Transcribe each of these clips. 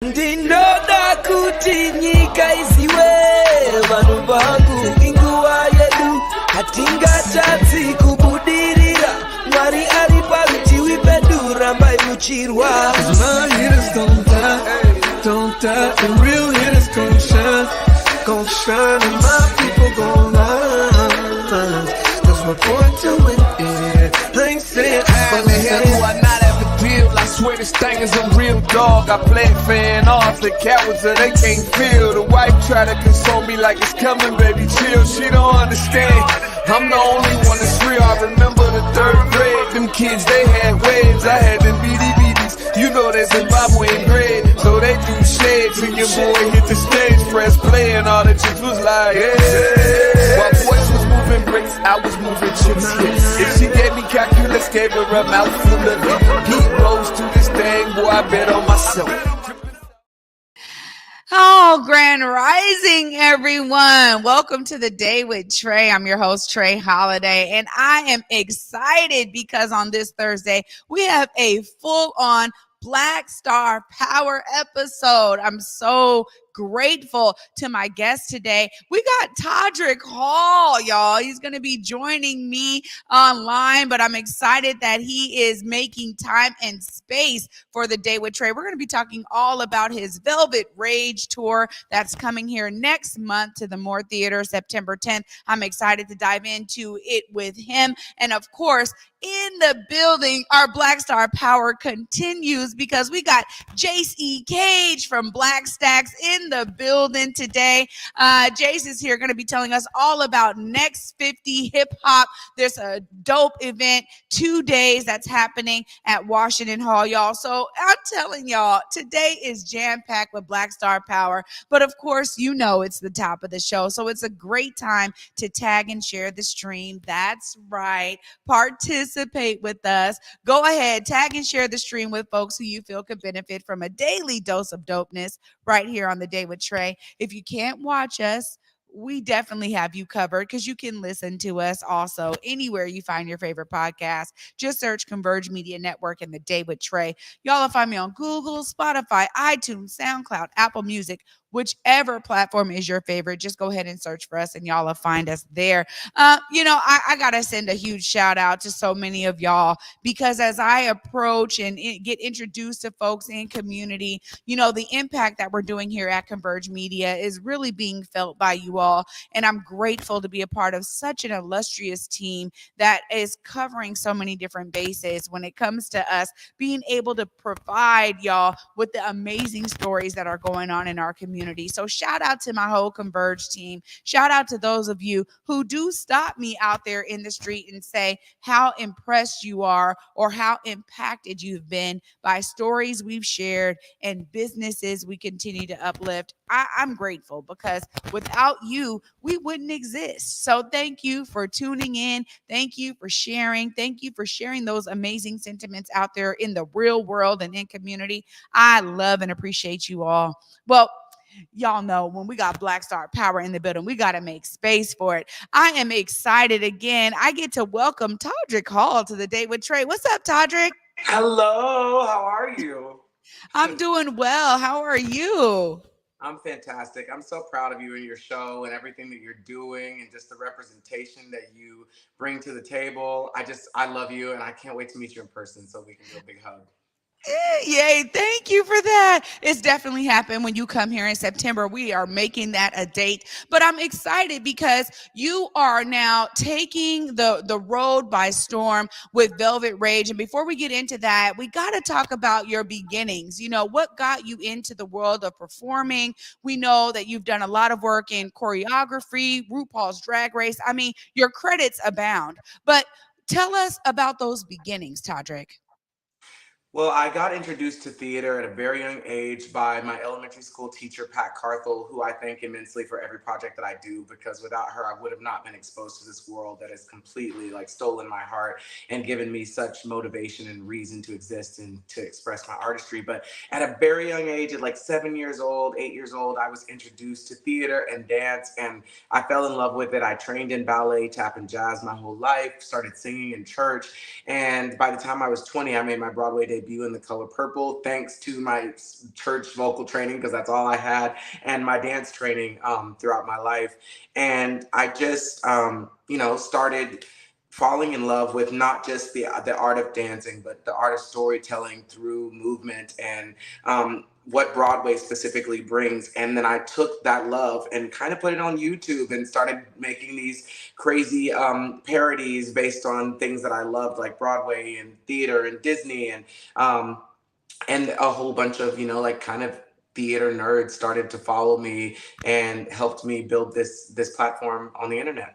Ndindoda kuti nyika isiwe vanhu vangu inguva yedu hatingatadzi kubudirira Mwari ari parutivi pedu rambai muchirwa My hitters don't die, and real hitters gon' shine, and my people gon' rise. That's my point to it, yeah. I ain't saying From the hell do I not have the deal? I swear this thing is a real dog. I play fan off, the cowards that they can't feel. The wife try to console me like it's coming, baby, chill. She don't understand. I'm the only one that's real. I remember the third grade. Them kids, they had waves. I had them BDBs. You know that Zimbabwean bread. So they do shades and your boy hit the stage, press play, and all the chicks was like, yeah. While boys was moving bricks, I was moving chips. Yeah. If she gave me calculus, gave her a mouthful of it. Heat rose to this thing, boy, I bet on myself. Oh, grand rising, everyone. Welcome to the Day with Trae. I'm your host, Trae Holiday, and I am excited because on this Thursday, we have a full-on Black Star Power episode. I'm so grateful to my guest today. We got Todrick Hall, y'all. He's going to be joining me online, but I'm excited that he is making time and space for the Day with Trae. We're going to be talking all about his Velvet Rage tour that's coming here next month to the Moore Theater, September 10th. I'm excited to dive into it with him. And of course, in the building, our Black Star Power continues because we got Jace E. Cage from Black Stax in the building today. Jace is here going to be telling us all about Next 50 Hip Hop. There's a dope event, 2 days that's happening at Washington Hall, y'all. So I'm telling y'all, today is jam-packed with Black Star Power. But of course, you know it's the top of the show. So it's a great time to tag and share the stream. That's right. Participate with us. Go ahead, tag and share the stream with folks who you feel could benefit from a daily dose of dopeness right here on the Day with Trae. If you can't watch us, we definitely have you covered because you can listen to us also anywhere you find your favorite podcast. Just search Converge Media Network and the Day with Trae. Y'all will find me on Google, Spotify, iTunes, SoundCloud, Apple Music, whichever platform is your favorite. Just go ahead and search for us and y'all will find us there. I got to send a huge shout out to so many of y'all because as I approach and get introduced to folks in community, the impact that we're doing here at Converge Media is really being felt by you all. And I'm grateful to be a part of such an illustrious team that is covering so many different bases when it comes to us being able to provide y'all with the amazing stories that are going on in our community. So shout out to my whole Converge team. Shout out to those of you who do stop me out there in the street and say how impressed you are or how impacted you've been by stories we've shared and businesses we continue to uplift. I'm grateful because without you, we wouldn't exist. So thank you for tuning in. Thank you for sharing. Thank you for sharing those amazing sentiments out there in the real world and in community. I love and appreciate you all. Well, y'all know when we got Black Star Power in the building, we got to make space for it. I am excited again. I get to welcome Todrick Hall to the Day with Trae. What's up, Todrick? Hello, how are you? I'm doing well. How are you? I'm fantastic. I'm so proud of you and your show and everything that you're doing and just the representation that you bring to the table. I love you and I can't wait to meet you in person so we can do a big hug. Yay, thank you for that. It's definitely happened when you come here in September. We are making that a date. But I'm excited because you are now taking the road by storm with Velvet Rage. And before we get into that, we got to talk about your beginnings. What got you into the world of performing? We know that you've done a lot of work in choreography, RuPaul's Drag Race. I mean, your credits abound. But tell us about those beginnings, Todrick. Well, I got introduced to theater at a very young age by my elementary school teacher, Pat Carthel, who I thank immensely for every project that I do, because without her, I would have not been exposed to this world that has completely stolen my heart and given me such motivation and reason to exist and to express my artistry. But at a very young age, at 7 years old, 8 years old, I was introduced to theater and dance, and I fell in love with it. I trained in ballet, tap, and jazz my whole life, started singing in church, and by the time I was 20, I made my Broadway debut debut in The Color Purple, thanks to my church vocal training, because that's all I had, and my dance training throughout my life. And I just, started falling in love with not just the art of dancing, but the art of storytelling through movement and what Broadway specifically brings. And then I took that love and kind of put it on YouTube and started making these crazy parodies based on things that I loved, like Broadway and theater and Disney um, and a whole bunch of like kind of theater nerds started to follow me and helped me build this platform on the internet.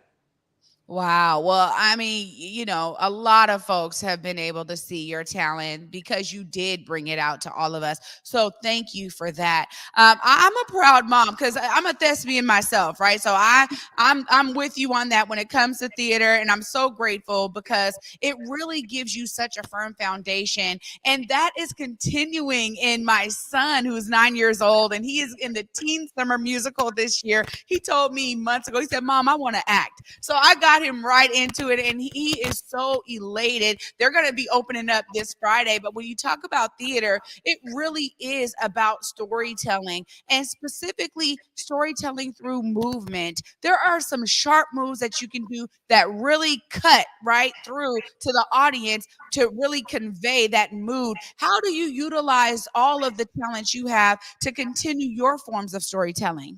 Wow. Well, I mean, a lot of folks have been able to see your talent because you did bring it out to all of us. So thank you for that. I'm a proud mom because I'm a thespian myself, right? So I'm with you on that when it comes to theater, and I'm so grateful because it really gives you such a firm foundation, and that is continuing in my son who's 9 years old, and he is in the Teen Summer Musical this year. He told me months ago, he said, "Mom, I want to act." So I got him right into it, and he is so elated. They're going to be opening up this Friday. But when you talk about theater, it really is about storytelling, and specifically storytelling through movement. There are some sharp moves that you can do that really cut right through to the audience to really convey that mood. How do you utilize all of the talents you have to continue your forms of storytelling?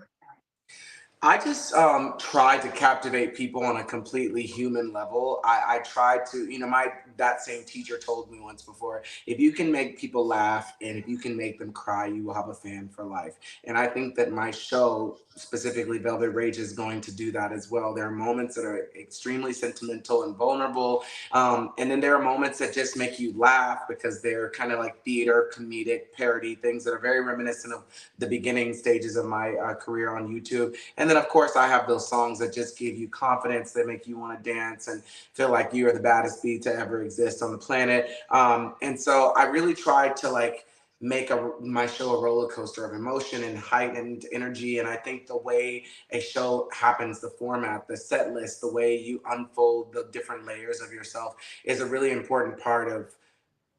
I just try to captivate people on a completely human level. I try to, my that same teacher told me once before, if you can make people laugh and if you can make them cry, you will have a fan for life. And I think that my show, specifically Velvet Rage, is going to do that as well. There are moments that are extremely sentimental and vulnerable, and then there are moments that just make you laugh because they're kind of like theater, comedic, parody things that are very reminiscent of the beginning stages of my career on YouTube. And then, of course, I have those songs that just give you confidence, that make you want to dance and feel like you are the baddest beat to ever exist on the planet. And so I really tried to make my show a roller coaster of emotion and heightened energy. And I think the way a show happens, the format, the set list, the way you unfold the different layers of yourself is a really important part of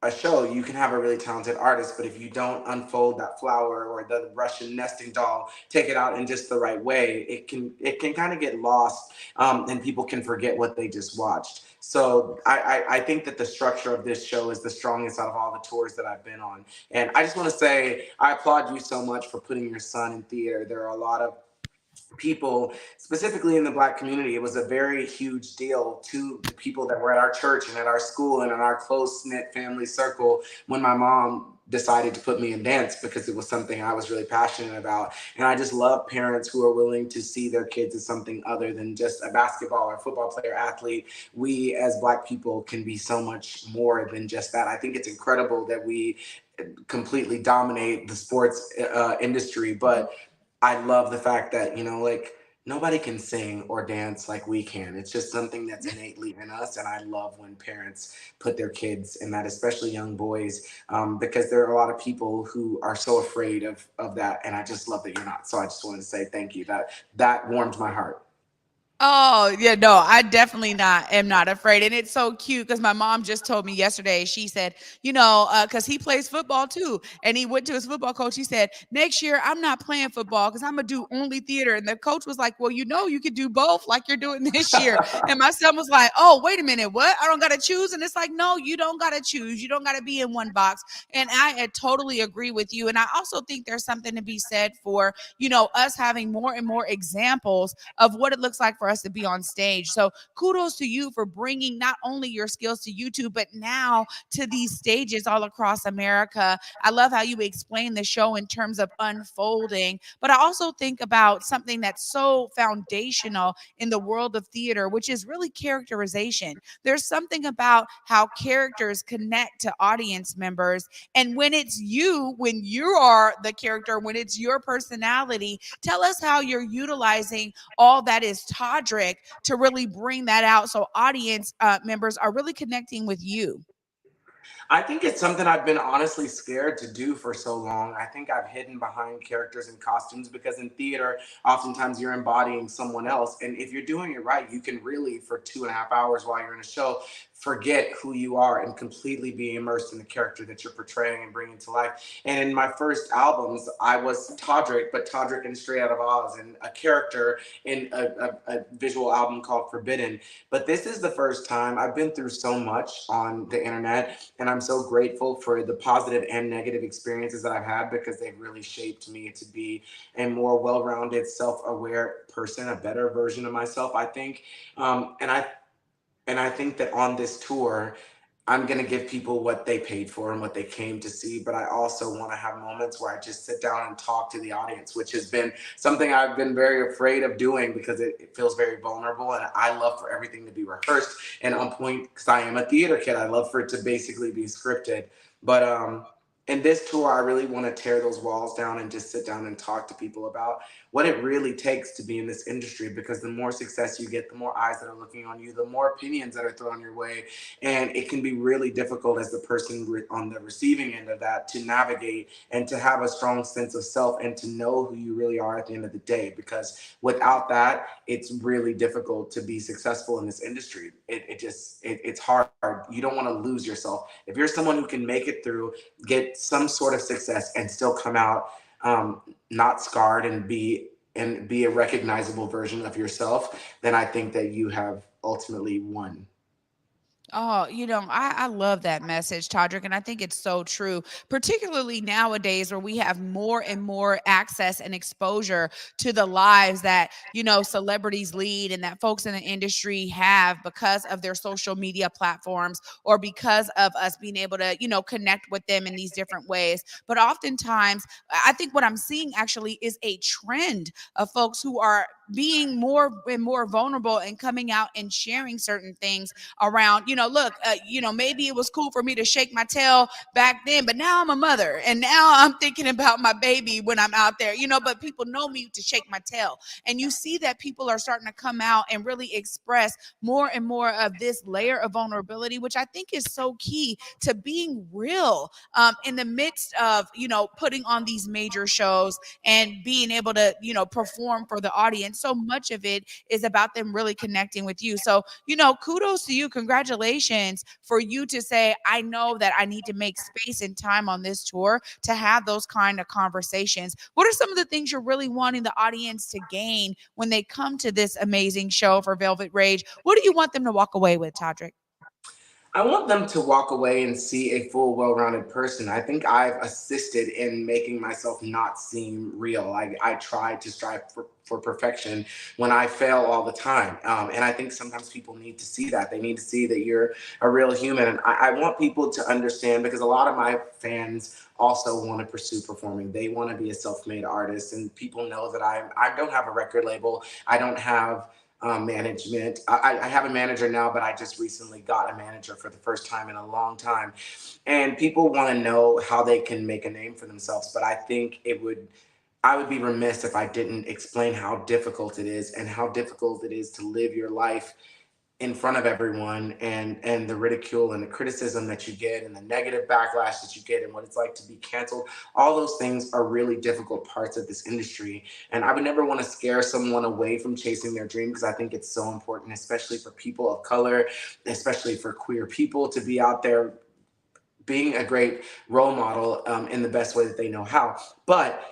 a show. You can have a really talented artist, but if you don't unfold that flower or the Russian nesting doll, take it out in just the right way, it can kind of get lost, and people can forget what they just watched. So I think that the structure of this show is the strongest out of all the tours that I've been on. And I just want to say I applaud you so much for putting your son in theater. There are a lot of people, specifically in the Black community, it was a very huge deal to the people that were at our church and at our school and in our close knit family circle when my mom decided to put me in dance, because it was something I was really passionate about. And I just love parents who are willing to see their kids as something other than just a basketball or football player athlete. We as Black people can be so much more than just that. I think it's incredible that we completely dominate the sports industry, but I love the fact that, nobody can sing or dance like we can. It's just something that's innately in us. And I love when parents put their kids in that, especially young boys, because there are a lot of people who are so afraid of that. And I just love that you're not. So I just wanted to say thank you. That warmed my heart. Oh, yeah, no, I definitely not am not afraid. And it's so cute because my mom just told me yesterday, she said, because he plays football too. And he went to his football coach. He said, next year, I'm not playing football because I'm going to do only theater. And the coach was like, well, you could do both like you're doing this year. And my son was like, oh, wait a minute, what? I don't got to choose. And it's like, no, you don't got to choose. You don't got to be in one box. And I totally agree with you. And I also think there's something to be said for, us having more and more examples of what it looks like for us to be on stage. So kudos to you for bringing not only your skills to YouTube, but now to these stages all across America. I love how you explain the show in terms of unfolding, but I also think about something that's so foundational in the world of theater, which is really characterization. There's something about how characters connect to audience members. And when you are the character, when it's your personality, tell us how you're utilizing all that is Todrick to really bring that out so audience members are really connecting with you. I think it's something I've been honestly scared to do for so long. I think I've hidden behind characters and costumes because in theater, oftentimes you're embodying someone else. And if you're doing it right, you can really, for 2.5 hours while you're in a show, forget who you are and completely be immersed in the character that you're portraying and bringing to life. And in my first albums, I was Todrick, but Todrick and Straight Out of Oz, and a character in a visual album called Forbidden. But this is the first time. I've been through so much on the internet, and I'm so grateful for the positive and negative experiences that I've had because they've really shaped me to be a more well-rounded, self-aware person, a better version of myself, I think. And I think that on this tour, I'm going to give people what they paid for and what they came to see. But I also want to have moments where I just sit down and talk to the audience, which has been something I've been very afraid of doing because it feels very vulnerable. And I love for everything to be rehearsed and on point because I am a theater kid. I love for it to basically be scripted. But in this tour, I really want to tear those walls down and just sit down and talk to people about what it really takes to be in this industry, because the more success you get, the more eyes that are looking on you, the more opinions that are thrown your way. And it can be really difficult as the person on the receiving end of that to navigate and to have a strong sense of self and to know who you really are at the end of the day. Because without that, it's really difficult to be successful in this industry. It's hard. You don't want to lose yourself. If you're someone who can make it through, get some sort of success, and still come out not scarred and be a recognizable version of yourself, then I think that you have ultimately won. Oh, I love that message, Todrick, and I think it's so true, particularly nowadays where we have more and more access and exposure to the lives that, celebrities lead and that folks in the industry have because of their social media platforms or because of us being able to, connect with them in these different ways. But oftentimes, I think what I'm seeing actually is a trend of folks who are being more and more vulnerable and coming out and sharing certain things around, look, maybe it was cool for me to shake my tail back then, but now I'm a mother and now I'm thinking about my baby when I'm out there, but people know me to shake my tail. And you see that people are starting to come out and really express more and more of this layer of vulnerability, which I think is so key to being real in the midst of, putting on these major shows and being able to, perform for the audience. So much of it is about them really connecting with you. So, kudos to you. Congratulations for you to say, I know that I need to make space and time on this tour to have those kind of conversations. What are some of the things you're really wanting the audience to gain when they come to this amazing show for Velvet Rage? What do you want them to walk away with, Todrick? I want them to walk away and see a full, well-rounded person. I think I've assisted in making myself not seem real. I try to strive for perfection when I fail all the time. And I think sometimes people need to see that. They need to see that you're a real human. And I want people to understand, because a lot of my fans also want to pursue performing. They want to be a self-made artist. And people know that I don't have a record label. I don't have management. I have a manager now, but I just recently got a manager for the first time in a long time. And people want to know how they can make a name for themselves. But I think I would be remiss if I didn't explain how difficult it is and how difficult it is to live your life in front of everyone, and the ridicule and the criticism that you get and the negative backlash that you get and what it's like to be canceled. All those things are really difficult parts of this industry. And I would never want to scare someone away from chasing their dream, because I think it's so important, especially for people of color, especially for queer people, to be out there being a great role model in the best way that they know how. But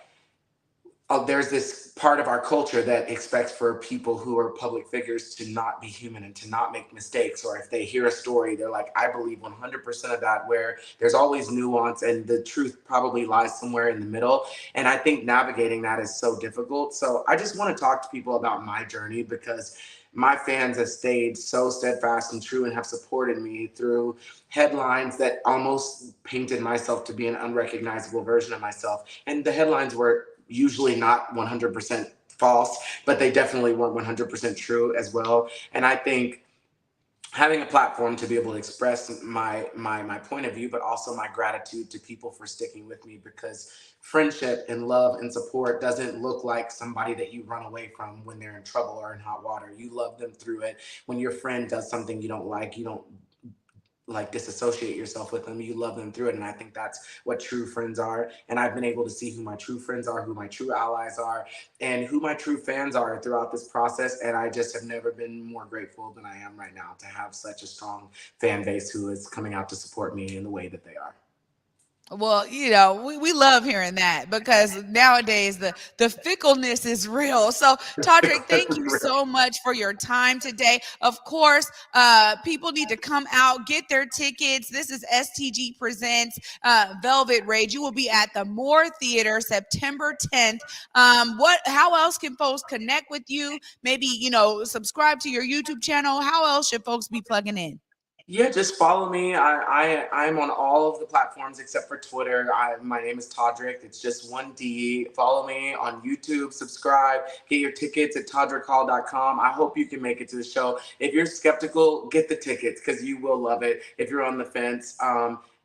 there's this part of our culture that expects for people who are public figures to not be human and to not make mistakes. Or if they hear a story, they're like, I believe 100% of that, where there's always nuance and the truth probably lies somewhere in the middle. And I think navigating that is so difficult. So I just want to talk to people about my journey, because my fans have stayed so steadfast and true and have supported me through headlines that almost painted myself to be an unrecognizable version of myself. And the headlines were usually not 100% false, but they definitely weren't 100% true as well. And I think having a platform to be able to express my point of view, but also my gratitude to people for sticking with me, because friendship and love and support doesn't look like somebody that you run away from when they're in trouble or in hot water. You love them through it. When your friend does something you don't like, you don't like disassociate yourself with them. You love them through it. And I think that's what true friends are. And I've been able to see who my true friends are, who my true allies are, and who my true fans are throughout this process. And I just have never been more grateful than I am right now to have such a strong fan base who is coming out to support me in the way that they are. Well, we love hearing that because nowadays the fickleness is real. So, Todrick, thank you so much for your time today. Of course, people need to come out, get their tickets. This is STG Presents Velvet Rage. You will be at the Moore Theater September 10th. How else can folks connect with you? Maybe, subscribe to your YouTube channel. How else should folks be plugging in? Yeah, just follow me. I'm on all of the platforms except for Twitter. My name is Todrick. It's just one D. Follow me on YouTube. Subscribe. Get your tickets at todrickhall.com. I hope you can make it to the show. If you're skeptical, get the tickets because you will love it. If you're on the fence,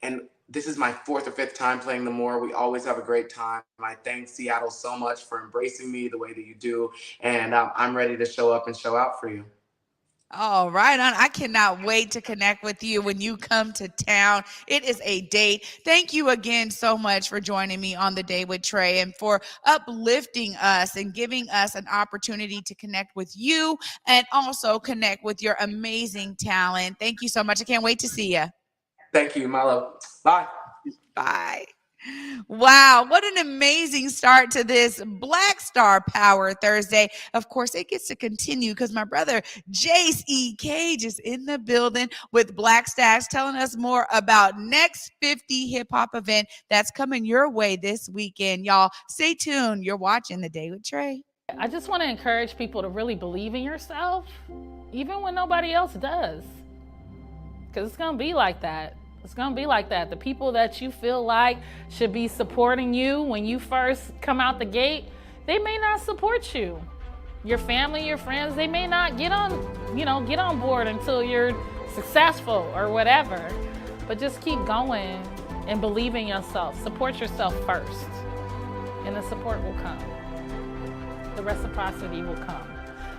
and this is my 4th or 5th time playing the Moore. We always have a great time. I thank Seattle so much for embracing me the way that you do, and I'm ready to show up and show out for you. All right, I cannot wait to connect with you when you come to town. It is a date. Thank you again so much for joining me on the Day with Trae and for uplifting us and giving us an opportunity to connect with you and also connect with your amazing talent. Thank you so much. I can't wait to see you. Thank you, my love. Bye. Bye. Wow, what an amazing start to this Black Star Power Thursday. Of course, it gets to continue because my brother Jace E. Cage is in the building with Black Stax telling us more about Next 50 hip hop event that's coming your way this weekend. Y'all, stay tuned. You're watching The Day with Trae. I just want to encourage people to really believe in yourself, even when nobody else does. Because it's going to be like that. It's going to be like that. The people that you feel like should be supporting you when you first come out the gate, they may not support you. Your family, your friends, they may not get on board until you're successful or whatever. But just keep going and believe in yourself. Support yourself first, and the support will come. The reciprocity will come.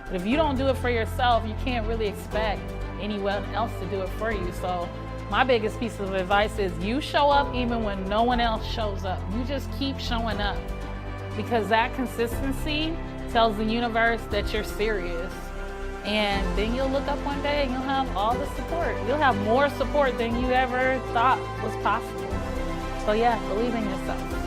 But if you don't do it for yourself, you can't really expect anyone else to do it for you. So my biggest piece of advice is you show up even when no one else shows up. You just keep showing up, because that consistency tells the universe that you're serious. And then you'll look up one day and you'll have all the support. You'll have more support than you ever thought was possible. So yeah, believe in yourself.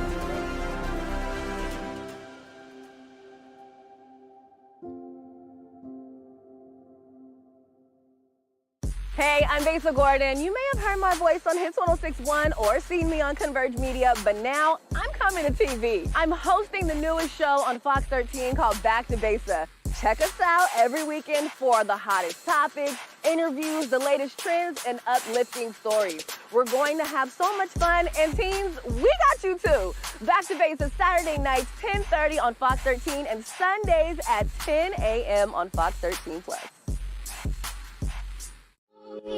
Hey, I'm Besa Gordon. You may have heard my voice on Hits 106.1 or seen me on Converge Media, but now I'm coming to TV. I'm hosting the newest show on Fox 13 called Back to Besa. Check us out every weekend for the hottest topics, interviews, the latest trends, and uplifting stories. We're going to have so much fun, and teens, we got you too. Back to Besa Saturday nights, 10:30 on Fox 13, and Sundays at 10 a.m. on Fox 13+.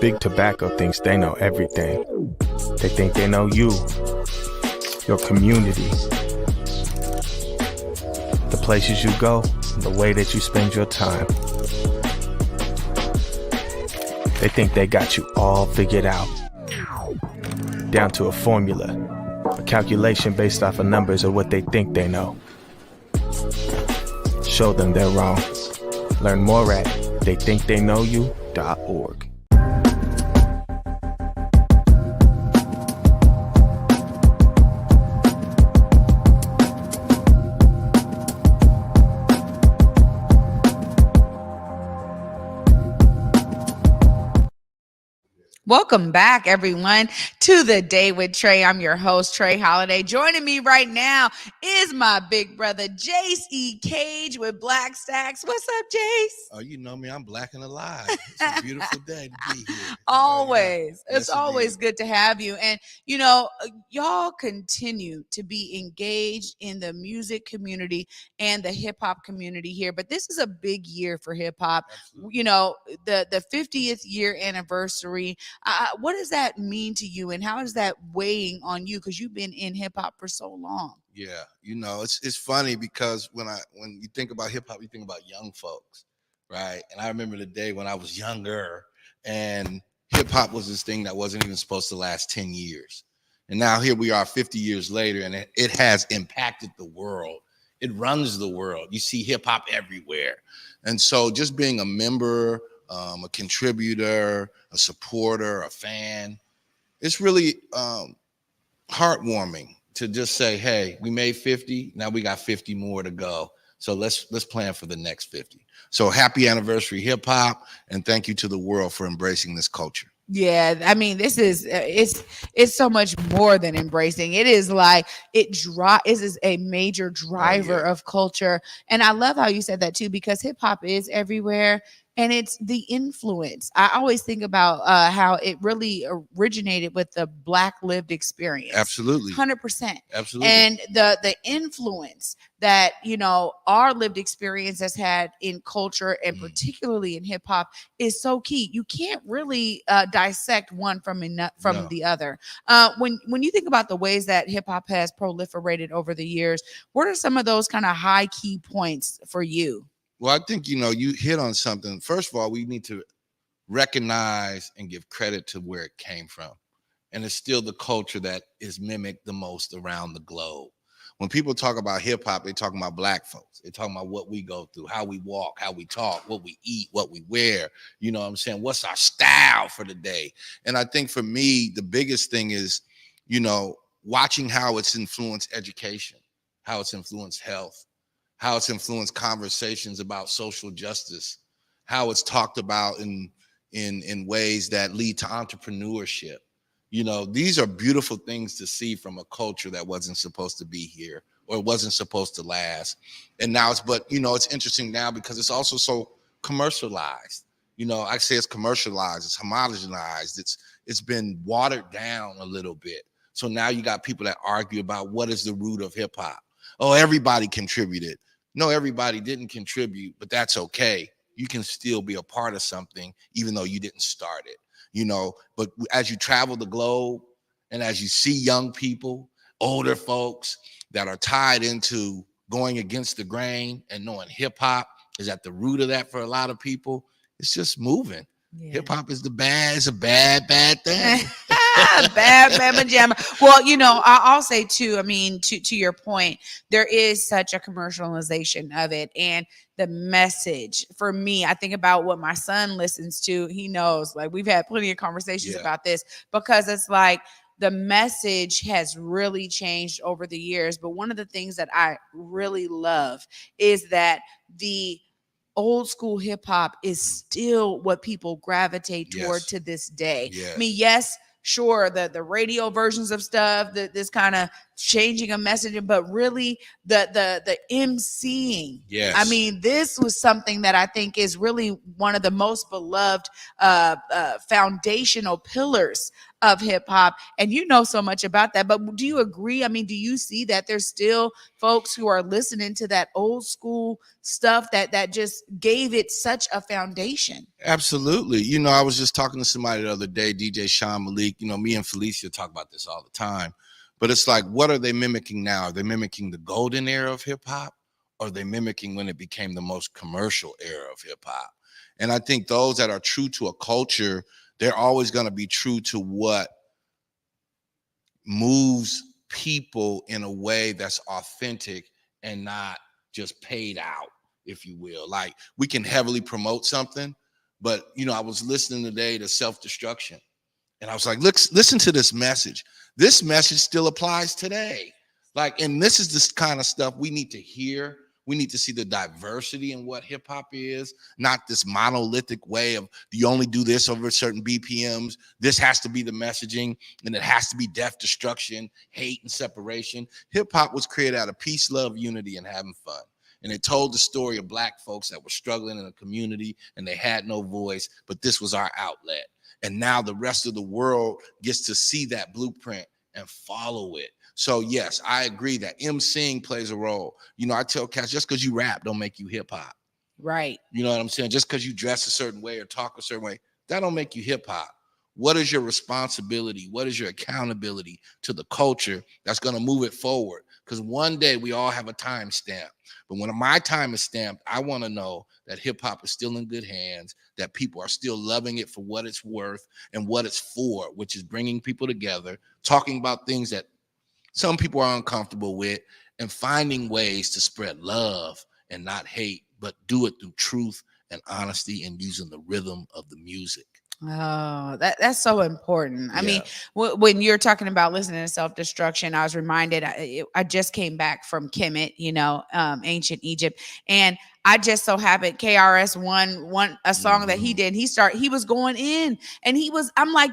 Big Tobacco thinks they know everything. They think they know you, your community, the places you go, the way that you spend your time. They think they got you all figured out, down to a formula, a calculation based off of numbers of what they think they know. Show them they're wrong. Learn more at theythinktheyknowyou.org. Welcome back, everyone, to The Day with Trae. I'm your host, Trae Holiday. Joining me right now is my big brother, Jace E. Cage with Black Stax. What's up, Jace? Oh, you know me. I'm black and alive. It's a beautiful day to be here. Always. Yes, It's always good to have you. And, y'all continue to be engaged in the music community and the hip-hop community here. But this is a big year for hip-hop. Absolutely. The 50th year anniversary. What does that mean to you, and how is that weighing on you? Because you've been in hip hop for so long. Yeah, it's funny because when you think about hip hop, you think about young folks, right? And I remember the day when I was younger, and hip hop was this thing that wasn't even supposed to last 10 years. And now here we are 50 years later, and it has impacted the world. It runs the world. You see hip hop everywhere. And so just being a member, a contributor, a supporter, a fan, it's really heartwarming to just say, hey, we made 50, now we got 50 more to go. So let's plan for the next 50. So happy anniversary, hip hop, and thank you to the world for embracing this culture. Yeah, I mean, this is it's so much more than embracing. It is like this is a major driver of culture, and I love how you said that too, because hip hop is everywhere. And it's the influence. I always think about how it really originated with the Black lived experience. Absolutely. 100%. Absolutely. And the influence that, our lived experience has had in culture and particularly in hip hop is so key. You can't really dissect one from the other. When you think about the ways that hip hop has proliferated over the years, what are some of those kind of high key points for you? Well, I think, you hit on something. First of all, we need to recognize and give credit to where it came from. And it's still the culture that is mimicked the most around the globe. When people talk about hip hop, they're talking about Black folks. They're talking about what we go through, how we walk, how we talk, what we eat, what we wear. You know what I'm saying? What's our style for the day? And I think for me, the biggest thing is, watching how it's influenced education, how it's influenced health, how it's influenced conversations about social justice, how it's talked about in ways that lead to entrepreneurship. These are beautiful things to see from a culture that wasn't supposed to be here or wasn't supposed to last. And now it's interesting now because it's also so commercialized. I say it's commercialized, it's homogenized, it's been watered down a little bit. So now you got people that argue about what is the root of hip hop. Oh, everybody contributed. No, everybody didn't contribute, but that's okay. You can still be a part of something, even though you didn't start it, But as you travel the globe and as you see young people, older folks that are tied into going against the grain and knowing hip hop is at the root of that for a lot of people, it's just moving. Yeah. Hip hop is it's a bad thing. Bad Bama Jamma. Well, I'll say too, I mean, to your point, there is such a commercialization of it. And the message for me, I think about what my son listens to. He knows, like, we've had plenty of conversations about this because it's like the message has really changed over the years. But one of the things that I really love is that the old school hip hop is still what people gravitate toward to this day. Yes. I mean, yes, sure, the radio versions of stuff, this kind of changing a message, but really the emceeing. Yes. I mean, this was something that I think is really one of the most beloved foundational pillars of hip hop. And you know so much about that, but do you agree? I mean, do you see that there's still folks who are listening to that old school stuff that just gave it such a foundation? Absolutely. I was just talking to somebody the other day, DJ Sean Malik. Me and Felicia talk about this all the time. But it's like, what are they mimicking now? Are they mimicking the golden era of hip hop? Or are they mimicking when it became the most commercial era of hip hop? And I think those that are true to a culture, they're always going to be true to what moves people in a way that's authentic and not just paid out, if you will. Like, we can heavily promote something, but, I was listening today to Self-Destruction, and I was like, listen to this message. This message still applies today. Like, and this is this kind of stuff we need to hear. We need to see the diversity in what hip hop is, not this monolithic way of you only do this over certain BPMs. This has to be the messaging, and it has to be death, destruction, hate, and separation. Hip hop was created out of peace, love, unity, and having fun. And it told the story of Black folks that were struggling in a community and they had no voice, but this was our outlet. And now the rest of the world gets to see that blueprint and follow it. So yes, I agree that emceeing plays a role. I tell cats, just because you rap don't make you hip hop. Right. You know what I'm saying? Just because you dress a certain way or talk a certain way, that don't make you hip hop. What is your responsibility? What is your accountability to the culture that's going to move it forward? because one day we all have a time stamp. But when my time is stamped, I want to know that hip hop is still in good hands, that people are still loving it for what it's worth and what it's for, which is bringing people together, talking about things that some people are uncomfortable with, and finding ways to spread love and not hate, but do it through truth and honesty and using the rhythm of the music. Oh, that's so important. I mean, Yeah. when you're talking about listening to self-destruction, I was reminded, I just came back from Kemet, ancient Egypt, and I just so happened KRS one a song that he did. He was going in, and I'm like,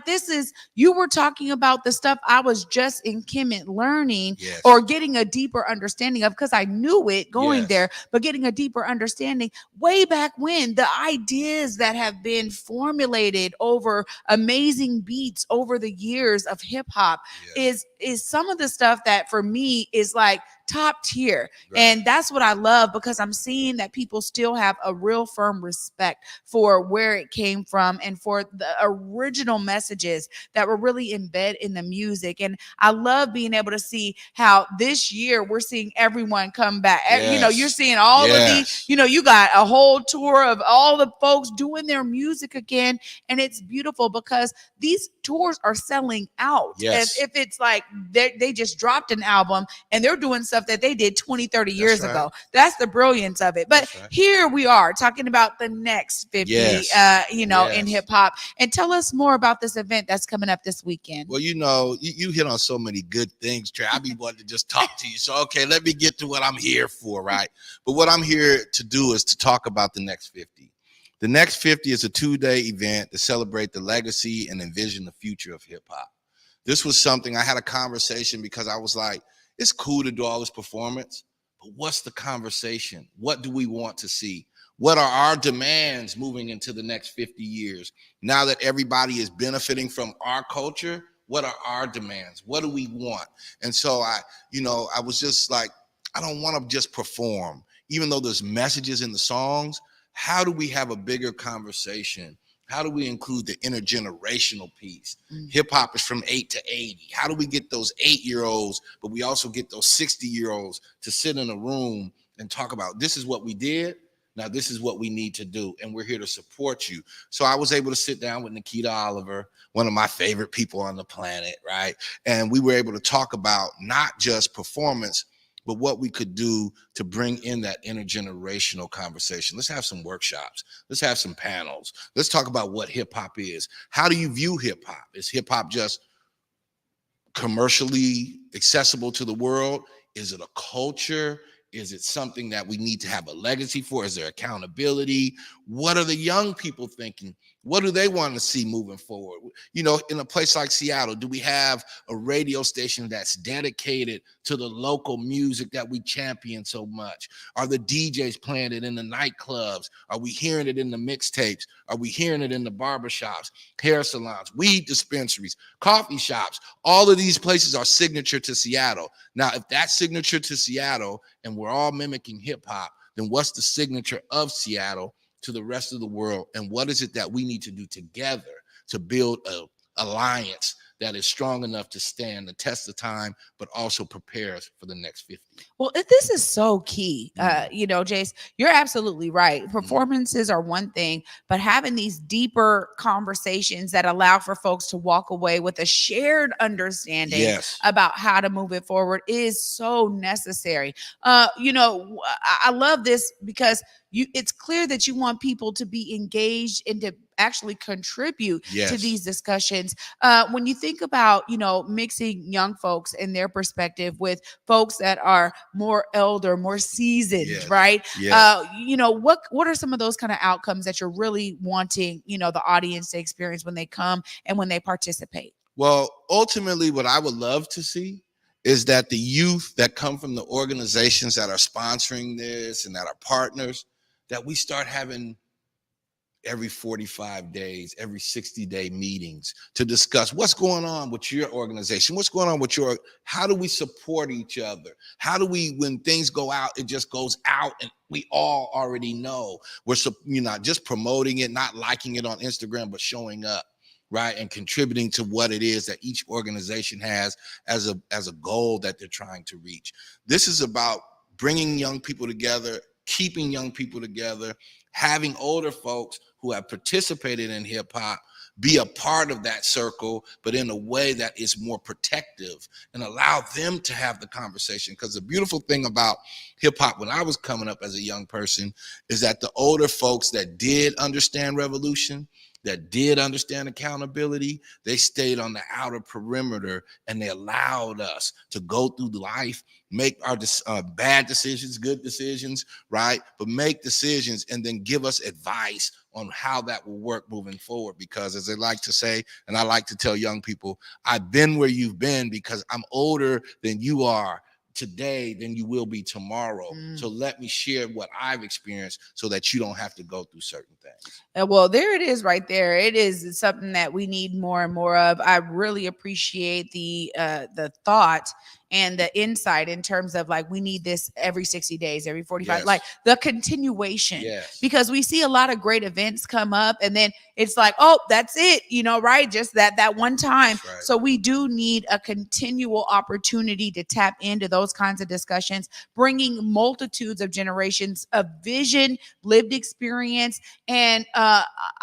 you were talking about the stuff I was just in Kemet learning, Yes. or getting a deeper understanding of, because I knew it going Yes. there, but getting a deeper understanding way back when, the ideas that have been formulated over amazing beats over the years of hip hop is some of the stuff that for me is like top tier. Right. And that's what I love, because I'm seeing that people still have a real firm respect for where it came from and for the original messages that were really embedded in the music. And I love being able to see how this year we're seeing everyone come back. Yes. You're seeing all of these, you got a whole tour of all the folks doing their music again. And it's beautiful because these tours are selling out. Yes. As if it's like they just dropped an album and they're doing stuff that they did 20, 30 years ago. That's the brilliance of it. But here we are talking about the next 50, in hip hop. And tell us more about this event that's coming up this weekend. Well, you hit on so many good things, Trae. I be wanting to just talk to you. So, okay, let me get to what I'm here for, right? But what I'm here to do is to talk about the next 50. The next 50 is a 2-day event to celebrate the legacy and envision the future of hip hop. This was something I had a conversation because I was like, it's cool to do all this performance, but what's the conversation? What do we want to see? What are our demands moving into the next 50 years? Now that everybody is benefiting from our culture, what are our demands? What do we want? And so I was just like, I don't want to just perform. Even though there's messages in the songs, how do we have a bigger conversation? How do we include the intergenerational piece? Hip hop is from 8 to 80. How do we get those 8-year-olds, but we also get those 60-year-olds to sit in a room and talk about, this is what we did. Now this is what we need to do. And we're here to support you. So I was able to sit down with Nikita Oliver, one of my favorite people on the planet, right? And we were able to talk about not just performance, but what we could do to bring in that intergenerational conversation. Let's have some workshops. Let's have some panels. Let's talk about what hip hop is. How do you view hip hop? Is hip hop just commercially accessible to the world? Is it a culture? Is it something that we need to have a legacy for? Is there accountability? What are the young people thinking? What do they want to see moving forward? In a place like Seattle, do we have a radio station that's dedicated to the local music that we champion so much? Are the DJs playing it in the nightclubs? Are we hearing it in the mixtapes? Are we hearing it in the barbershops, hair salons, weed dispensaries, coffee shops? All of these places are signature to Seattle. Now, if that's signature to Seattle and we're all mimicking hip hop, then what's the signature of Seattle to the rest of the world? And what is it that we need to do together to build an alliance that is strong enough to stand the test of time, but also prepare us for the next 50? Well, this is so key. Jace, you're absolutely right. Performances are one thing, but having these deeper conversations that allow for folks to walk away with a shared understanding about how to move it forward is so necessary. I love this because it's clear that you want people to be engaged and to actually contribute to these discussions. When you think about, mixing young folks and their perspective with folks that are more elder, more seasoned, right? What are some of those kind of outcomes that you're really wanting, the audience to experience when they come and when they participate? Well, ultimately, what I would love to see is that the youth that come from the organizations that are sponsoring this and that are partners, that we start having every 45 days, every 60-day meetings to discuss what's going on with your organization, what's going on with how do we support each other? How do we, when things go out, it just goes out and we all already know. We're not just promoting it, not liking it on Instagram, but showing up. right, and contributing to what it is that each organization has as a goal that they're trying to reach. This is about bringing young people together, keeping young people together, having older folks who have participated in hip hop be a part of that circle, but in a way that is more protective and allow them to have the conversation. Because the beautiful thing about hip hop when I was coming up as a young person is that the older folks that did understand revolution, that did understand accountability, they stayed on the outer perimeter and they allowed us to go through life, make our bad decisions, good decisions, right? But make decisions and then give us advice on how that will work moving forward. Because as they like to say, and I like to tell young people, I've been where you've been because I'm older than you are today than you will be tomorrow. So let me share what I've experienced so that you don't have to go through certain things. Well, there it is right there. It is something that we need more and more of. I really appreciate the thought and the insight in terms of like, we need this every 60 days, every 45, Yes. like the continuation. Yes. Because we see a lot of great events come up and then it's like, oh, that's it, you know, right? Just that one time. Right. So we do need a continual opportunity to tap into those kinds of discussions, bringing multitudes of generations of vision, lived experience, and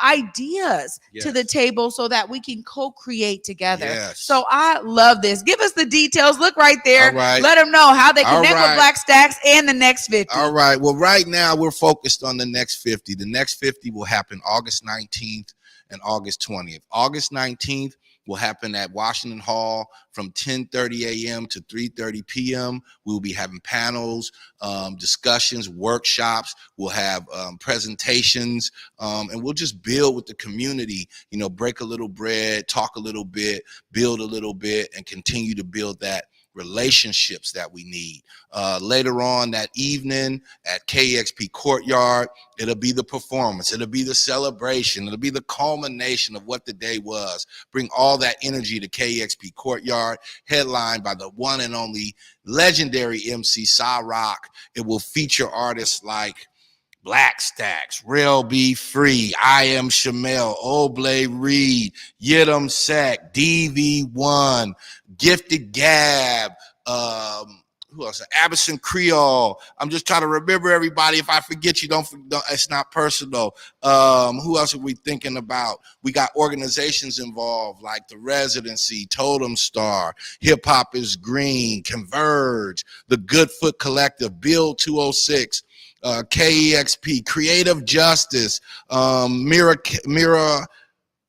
ideas to the table so that we can co-create together. Yes. So I love this. Give us the details. Look right there. All right. Let them know how they All connect with right. Black Stax and the next 50. All right. Well, right now we're focused on the next 50. The next 50 will happen August 19th and August 20th. August 19th will happen at Washington Hall from 10:30 a.m. to 3:30 p.m. We'll be having panels, discussions, workshops. We'll have presentations, and we'll just build with the community, you know, break a little bread, talk a little bit, build a little bit, and continue to build that relationships that we need. Later on that evening at KEXP Courtyard, it'll be the performance, it'll be the celebration, it'll be the culmination of what the day was. Bring all that energy to KEXP Courtyard, headlined by the one and only legendary MC Sa Rock. It will feature artists like Black Stax, Real Be Free, I Am Shamel, Oblay Reed, Yidam Sack, DV1, Gifted Gab, who else? Abison Creole. I'm just trying to remember everybody. If I forget you, don't it's not personal. Who else are we thinking about? We got organizations involved like The Residency, Totem Star, Hip Hop is Green, Converge, The Good Foot Collective, Build 206, KEXP, Creative Justice, Mira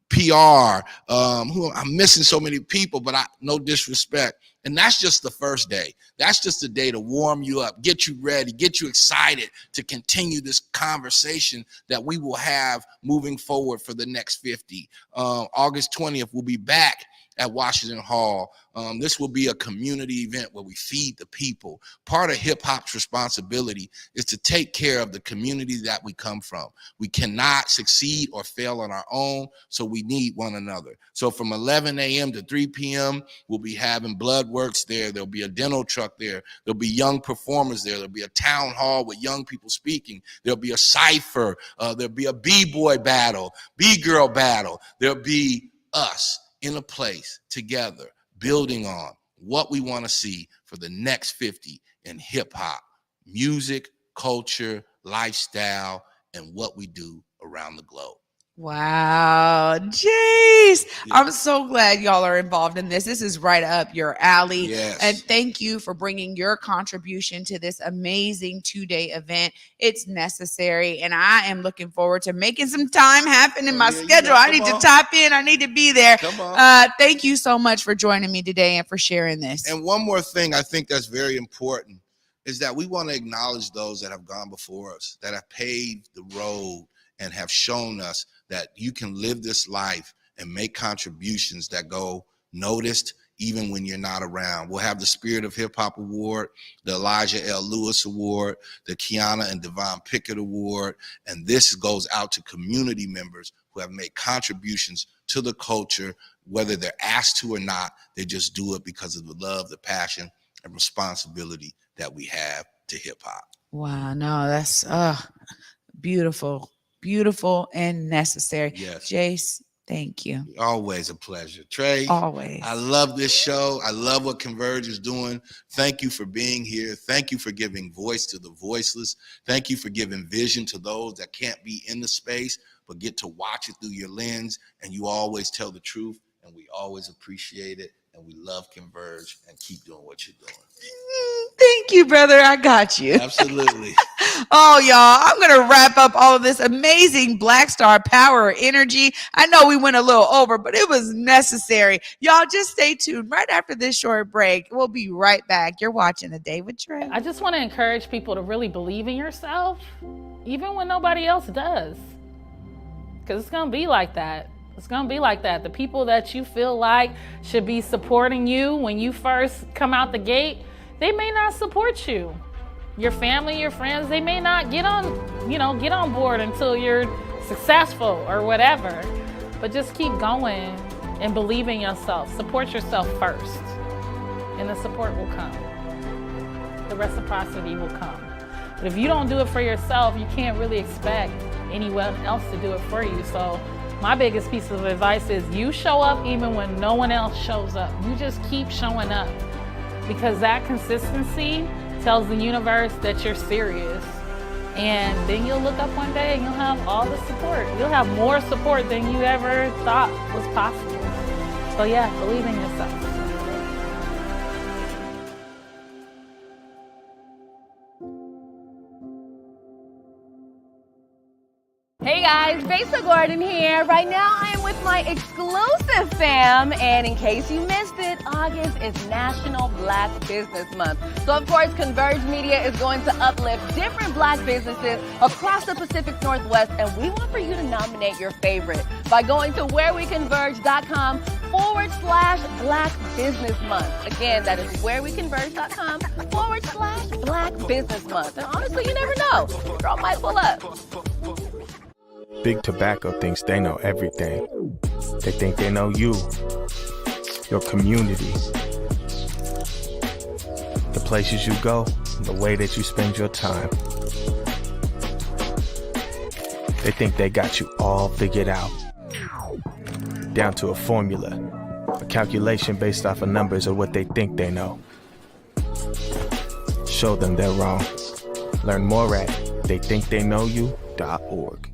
PR. Who I'm missing so many people, but no disrespect. And that's just the first day. That's just a day to warm you up, get you ready, get you excited to continue this conversation that we will have moving forward for the next 50. August 20th, we'll be back at Washington Hall. This will be a community event where we feed the people. Part of hip hop's responsibility is to take care of the community that we come from. We cannot succeed or fail on our own, so we need one another. So from 11 a.m. to 3 p.m., we'll be having blood works there. There'll be a dental truck there. There'll be young performers there. There'll be a town hall with young people speaking. There'll be a cipher. There'll be a B-boy battle, B-girl battle. There'll be us in a place together, building on what we want to see for the next 50 in hip hop, music, culture, lifestyle, and what we do around the globe. Wow, jeez. I'm so glad y'all are involved in this. This is right up your alley. Yes. And thank you for bringing your contribution to this amazing 2-day event. It's necessary. And I am looking forward to making some time happen in my schedule. I need to tap in. I need to be there. Come on. Thank you so much for joining me today and for sharing this. And one more thing I think that's very important is that we want to acknowledge those that have gone before us, that have paved the road and have shown us that you can live this life and make contributions that go noticed even when you're not around. We'll have the Spirit of Hip Hop Award, the Elijah L. Lewis Award, the Kiana and Devon Pickett Award, and this goes out to community members who have made contributions to the culture, whether they're asked to or not. They just do it because of the love, the passion, and responsibility that we have to hip hop. Wow, no, that's beautiful. Beautiful and necessary. Yes. Jace, Thank you. Always a pleasure. Trae, Always. I love this show. I love what Converge is doing. Thank you for being here. Thank you for giving voice to the voiceless. Thank you for giving vision to those that can't be in the space, but get to watch it through your lens. And you always tell the truth, and we always appreciate it. And we love Converge, and keep doing what you're doing. Thank you, brother. I got you. Absolutely. Oh, y'all, I'm going to wrap up all of this amazing Black Star power energy. I know we went a little over, but it was necessary. Y'all just stay tuned. Right after this short break, we'll be right back. You're watching The Day with Trae. I just want to encourage people to really believe in yourself, even when nobody else does. Because it's going to be like that. It's going to be like that. The people that you feel like should be supporting you when you first come out the gate, they may not support you. Your family, your friends, they may not get on board until you're successful or whatever. But just keep going and believe in yourself. Support yourself first, and the support will come. The reciprocity will come. But if you don't do it for yourself, you can't really expect anyone else to do it for you. So my biggest piece of advice is you show up even when no one else shows up. You just keep showing up, because that consistency tells the universe that you're serious. And then you'll look up one day and you'll have all the support. You'll have more support than you ever thought was possible. So yeah, believe in yourself. Hey guys, Besa Gordon here. Right now I am with my exclusive fam, and in case you missed it, August is National Black Business Month. So of course, Converge Media is going to uplift different black businesses across the Pacific Northwest, and we want for you to nominate your favorite by going to whereweconverge.com/Black Business Month. Again, that is whereweconverge.com/Black Business Month. And honestly, you never know. Girl might pull up. Big Tobacco thinks they know everything. They think they know you, your community, the places you go, and the way that you spend your time. They think they got you all figured out, down to a formula, a calculation based off of numbers of what they think they know. Show them they're wrong. Learn more at theythinktheyknowyou.org.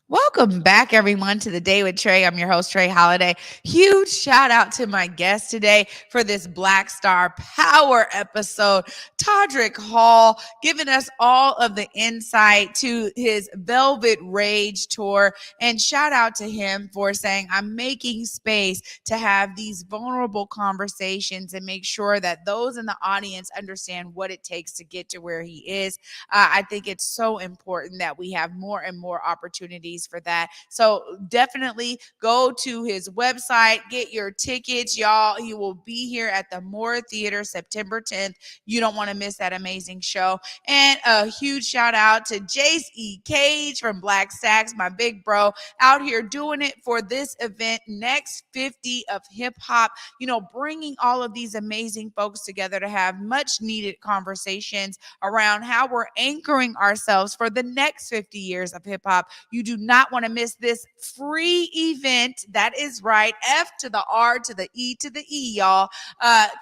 Welcome back, everyone, to The Day with Trae. I'm your host, Trae Holiday. Huge shout out to my guest today for this Black Star Power episode, Todrick Hall, giving us all of the insight to his Velvet Rage tour. And shout out to him for saying, I'm making space to have these vulnerable conversations and make sure that those in the audience understand what it takes to get to where he is. I think it's so important that we have more and more opportunities for that. So definitely go to his website, get your tickets, y'all. He will be here at the Moore Theater September 10th. You don't want to miss that amazing show. And a huge shout out to Jace E. Cage from Black Stax, my big bro, out here doing it for this event, Next 50 of Hip Hop, bringing all of these amazing folks together to have much needed conversations around how we're anchoring ourselves for the next 50 years of hip hop. You do not want to miss this free event. That is right. F to the R to the E to the E, y'all.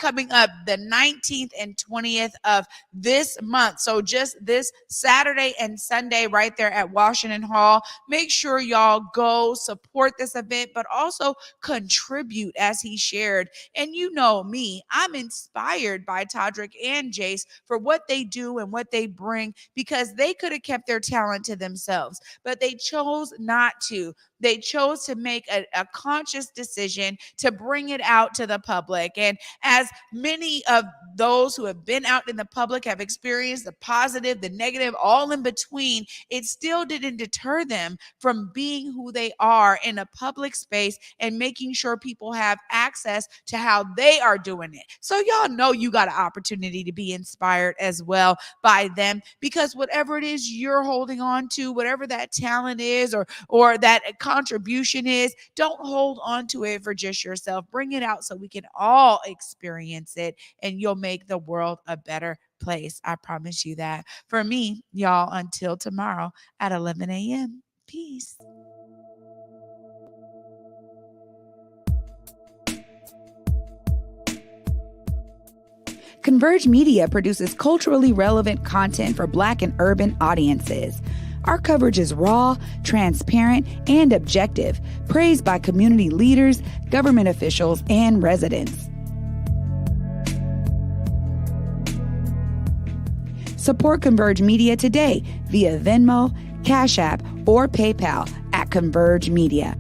Coming up the 19th and 20th of this month. So just this Saturday and Sunday right there at Washington Hall. Make sure y'all go support this event, but also contribute as he shared. And you know me, I'm inspired by Todrick and Jace for what they do and what they bring, because they could have kept their talent to themselves, but they chose not to. They chose to make a conscious decision to bring it out to the public. And as many of those who have been out in the public have experienced the positive, the negative, all in between, it still didn't deter them from being who they are in a public space and making sure people have access to how they are doing it. So y'all know you got an opportunity to be inspired as well by them, because whatever it is you're holding on to, whatever that talent is or that contribution is. Don't hold on to it for just yourself. Bring it out so we can all experience it, and you'll make the world a better place. I promise you that. For me, y'all, until tomorrow at 11 a.m. Peace. Converge Media produces culturally relevant content for Black and urban audiences. Our coverage is raw, transparent, and objective, praised by community leaders, government officials, and residents. Support Converge Media today via Venmo, Cash App, or PayPal at Converge Media.